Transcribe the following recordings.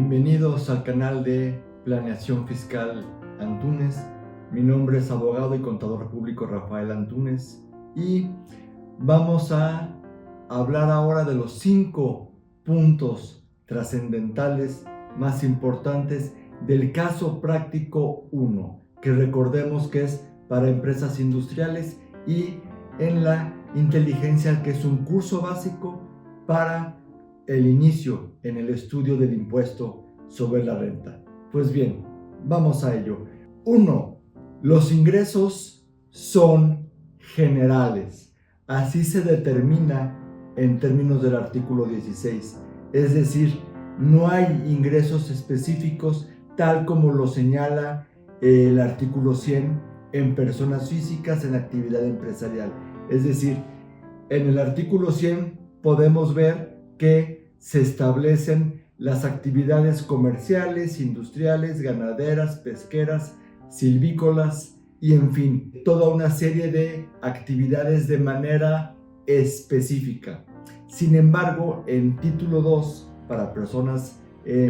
Bienvenidos al canal de Planeación Fiscal Antúnez. Mi nombre es abogado y contador público Rafael Antúnez y vamos a hablar ahora de los 5 puntos trascendentales más importantes del caso práctico 1, que recordemos que es para empresas industriales y en la inteligencia, que es un curso básico para el inicio en el estudio del impuesto sobre la renta. Pues bien, vamos a ello. 1. Los ingresos son generales. Así se determina en términos del artículo 16. Es decir, no hay ingresos específicos tal como lo señala el artículo 100 en personas físicas en actividad empresarial. Es decir, en el artículo 100 podemos ver que se establecen las actividades comerciales, industriales, ganaderas, pesqueras, silvícolas y en fin, toda una serie de actividades de manera específica. Sin embargo, en título 2, para personas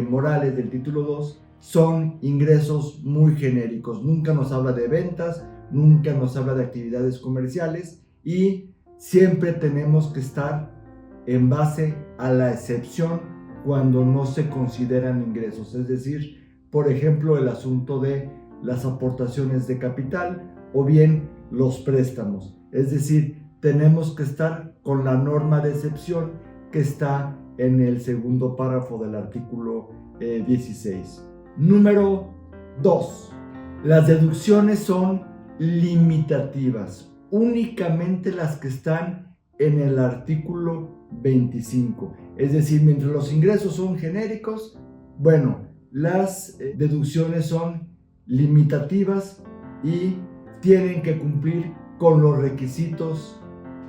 morales del título 2, son ingresos muy genéricos. Nunca nos habla de ventas, nunca nos habla de actividades comerciales y siempre tenemos que estar en base a la excepción cuando no se consideran ingresos. Es decir, por ejemplo, el asunto de las aportaciones de capital o bien los préstamos. Es decir, tenemos que estar con la norma de excepción que está en el segundo párrafo del artículo 16. Número 2. Las deducciones son limitativas, únicamente las que están en el artículo 25. Es decir, mientras los ingresos son genéricos, las deducciones son limitativas y tienen que cumplir con los requisitos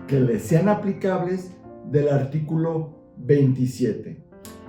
que les sean aplicables del artículo 27.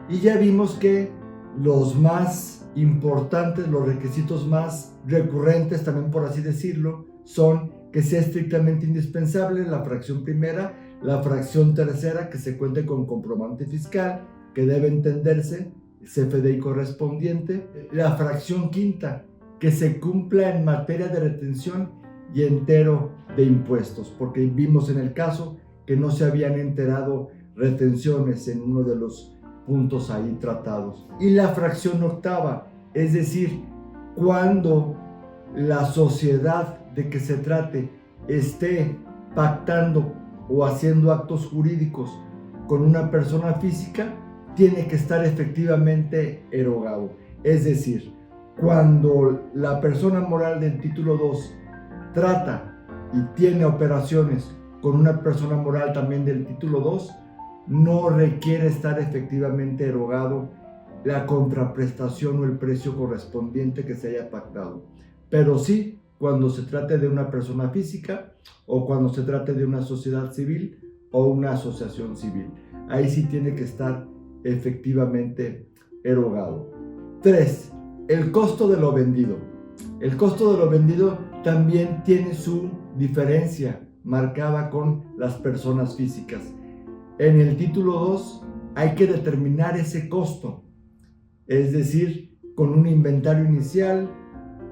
Y ya vimos que los más importantes, los requisitos más recurrentes, también por así decirlo, son que sea estrictamente indispensable la fracción primera, la fracción tercera, que se cuente con comprobante fiscal, que debe entenderse CFDI correspondiente, la fracción quinta, que se cumpla en materia de retención y entero de impuestos, porque vimos en el caso que no se habían enterado retenciones en uno de los puntos ahí tratados. Y la fracción octava, es decir, cuando la sociedad de que se trate esté pactando o haciendo actos jurídicos con una persona física, tiene que estar efectivamente erogado. Es decir, cuando la persona moral del título 2 trata y tiene operaciones con una persona moral también del título 2, no requiere estar efectivamente erogado la contraprestación o el precio correspondiente que se haya pactado. Pero sí, cuando se trate de una persona física o cuando se trate de una sociedad civil o una asociación civil. Ahí sí tiene que estar efectivamente erogado. 3. El costo de lo vendido. El costo de lo vendido también tiene su diferencia marcada con las personas físicas. En el título 2 hay que determinar ese costo, es decir, con un inventario inicial,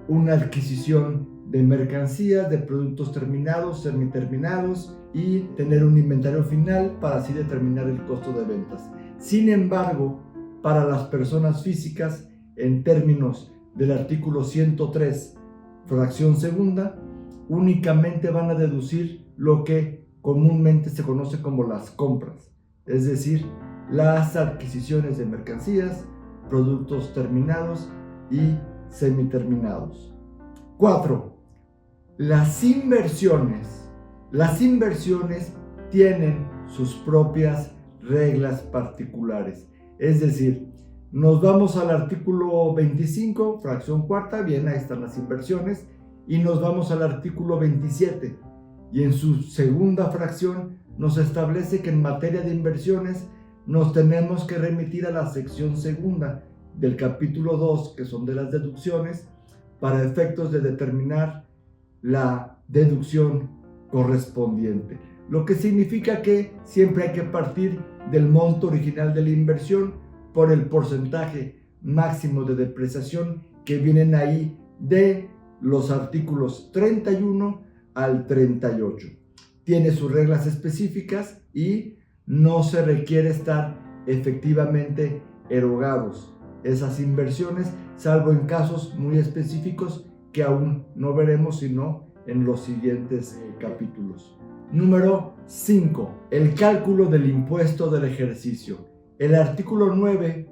una adquisición de mercancías, de productos terminados, semiterminados y tener un inventario final para así determinar el costo de ventas. Sin embargo, para las personas físicas, en términos del artículo 103, fracción segunda, únicamente van a deducir lo que comúnmente se conoce como las compras, es decir, las adquisiciones de mercancías, productos terminados y semiterminados. 4. Las inversiones. Las inversiones tienen sus propias reglas particulares. Es decir, nos vamos al artículo 25, fracción cuarta, bien, ahí están las inversiones, y nos vamos al artículo 27, y en su segunda fracción nos establece que en materia de inversiones nos tenemos que remitir a la sección segunda del capítulo 2, que son de las deducciones, para efectos de determinar la deducción correspondiente. Lo que significa que siempre hay que partir del monto original de la inversión por el porcentaje máximo de depreciación que vienen ahí de los artículos 31 al 38. Tiene sus reglas específicas y no se requiere estar efectivamente erogados esas inversiones, salvo en casos muy específicos que aún no veremos sino en los siguientes capítulos. Número 5. El cálculo del impuesto del ejercicio. El artículo 9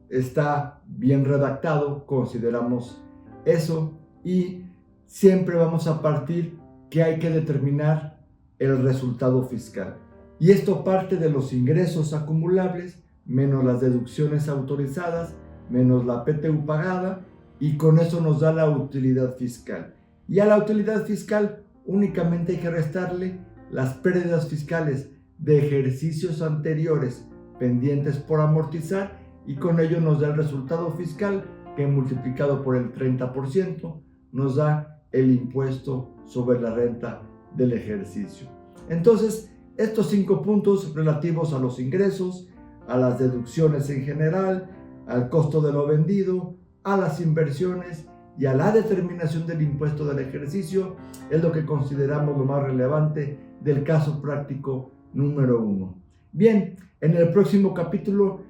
está bien redactado, consideramos eso, y siempre vamos a partir que hay que determinar el resultado fiscal. Y esto parte de los ingresos acumulables, menos las deducciones autorizadas, menos la PTU pagada, y con eso nos da la utilidad fiscal. Y a la utilidad fiscal únicamente hay que restarle las pérdidas fiscales de ejercicios anteriores pendientes por amortizar, y con ello nos da el resultado fiscal que multiplicado por el 30% nos da el impuesto sobre la renta del ejercicio. Entonces, estos 5 puntos relativos a los ingresos, a las deducciones en general, al costo de lo vendido, a las inversiones y a la determinación del impuesto del ejercicio es lo que consideramos lo más relevante del caso práctico número 1. Bien, en el próximo capítulo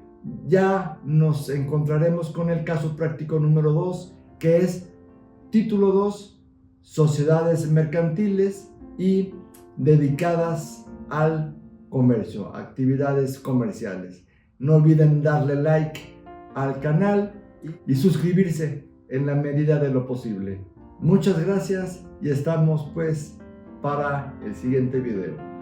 ya nos encontraremos con el caso práctico número 2, que es título 2, sociedades mercantiles y dedicadas al comercio, actividades comerciales. No olviden darle like al canal y suscribirse en la medida de lo posible. Muchas gracias y estamos pues para el siguiente video.